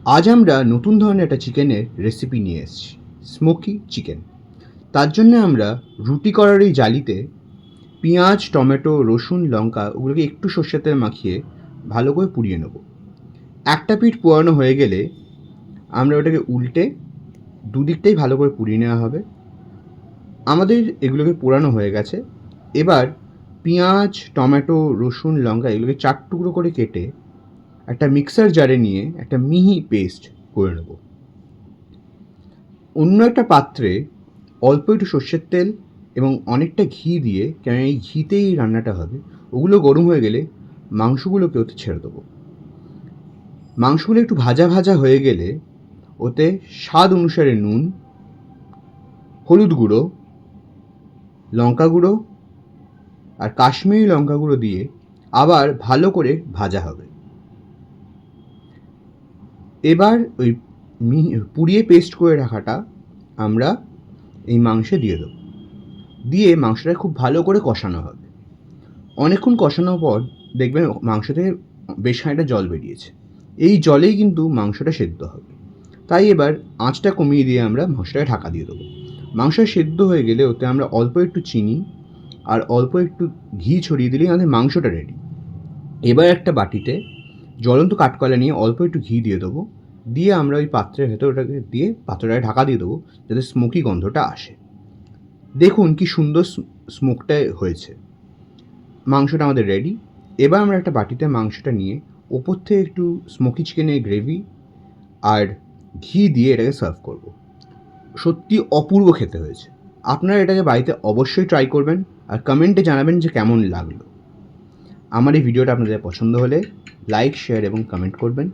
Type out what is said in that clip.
আজ আমরা নতুন ধরনের একটা চিকেনের রেসিপি নিয়ে এসেছি, স্মোকি চিকেন। তার জন্য আমরা রুটি করার এই জালিতে পেঁয়াজ, টমেটো, রসুন, লঙ্কা ওগুলোকে একটু সর্ষের তেল মাখিয়ে ভালো করে পুড়িয়ে নেব। একটা পিঠ পোড়ানো হয়ে গেলে আমরা ওটাকে উল্টে দুদিকটাই ভালো করে পুড়িয়ে নেওয়া হবে। আমাদের এগুলোকে পোড়ানো হয়ে গেছে। এবার পেঁয়াজ, টমেটো, রসুন, লঙ্কা এগুলোকে 4 টুকরো করে কেটে একটা মিক্সার জারে নিয়ে একটা মিহি পেস্ট করে নেব। অন্য একটা পাত্রে অল্প একটু সর্ষের তেল এবং অনেকটা ঘি দিয়ে, কেন এই ঘিতেই রান্নাটা হবে, ওগুলো গরম হয়ে গেলে মাংসগুলোকে ওতে ছেড়ে দেবো। মাংসগুলো একটু ভাজা ভাজা হয়ে গেলে ওতে স্বাদ অনুসারে নুন, হলুদ গুঁড়ো, লঙ্কা গুঁড়ো আর কাশ্মীরি লঙ্কা গুঁড়ো দিয়ে আবার ভালো করে ভাজা হবে। এবার ওই পুড়িয়ে পেস্ট করে রাখাটা আমরা এই মাংসে দিয়ে দেবো। দিয়ে মাংসটা খুব ভালো করে কষানো হবে। অনেকক্ষণ কষানোর পর দেখবেন মাংস থেকে বেশ খানিকটা জল বেরিয়েছে। এই জলেই কিন্তু মাংসটা সেদ্ধ হবে। তাই এবার আঁচটা কমিয়ে দিয়ে আমরা মাংসটাকে ঢাকা দিয়ে দেবো। মাংস সেদ্ধ হয়ে গেলে ওতে আমরা অল্প একটু চিনি আর অল্প একটু ঘি ছড়িয়ে দিলেই আমাদের মাংসটা রেডি। এবার একটা বাটিতে জ্বলন্ত কাঠকয়লা নিয়ে অল্প একটু ঘি দিয়ে দেবো। দিয়ে আমরা ওই পাত্রের ভেতর ওটাকে দিয়ে পাত্রটাকে ঢাকা দিয়ে দেবো, যাতে স্মোকি গন্ধটা আসে। দেখুন কি সুন্দর স্মোকটা হয়েছে। মাংসটা আমাদের রেডি। এবার আমরা একটা বাটিতে মাংসটা নিয়ে ওপর থেকে একটু স্মোকি চিকেনের গ্রেভি আর ঘি দিয়ে এটাকে সার্ভ করব। সত্যি অপূর্ব খেতে হয়েছে। আপনারা এটাকে বাড়িতে অবশ্যই ট্রাই করবেন আর কমেন্টে জানাবেন যে কেমন লাগলো। আমার এই ভিডিওটা আপনাদের পছন্দ হলে লাইক, শেয়ার এবং কমেন্ট করবেন।